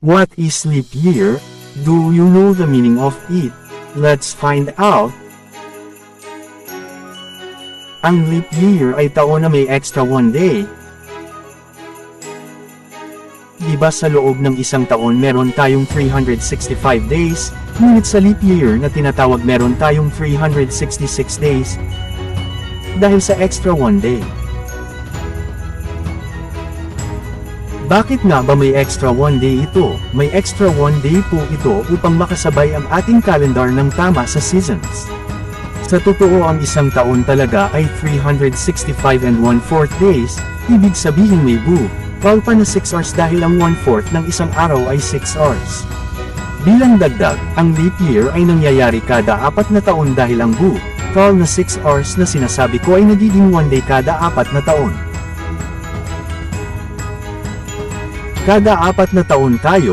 What is leap year? Do you know the meaning of it? Let's find out. Ang leap year ay taon na may extra one day. Diba sa loob ng isang taon meron tayong 365 days, ngunit sa leap year na tinatawag meron tayong 366 days. Dahil sa extra one day. Bakit nga ba may extra one day ito? May extra one day po ito upang makasabay ang ating kalendar ng tama sa seasons. Sa totoo ang isang taon talaga ay 365 and 1/4 days, ibig sabihin may bukal pa na 6 hours dahil ang 1/4 ng isang araw ay 6 hours. Bilang dagdag, ang leap year ay nangyayari kada 4 na taon dahil ang bukal na 6 hours na sinasabi ko ay nagiging 1 day kada 4 na taon. Kada 4 na taon tayo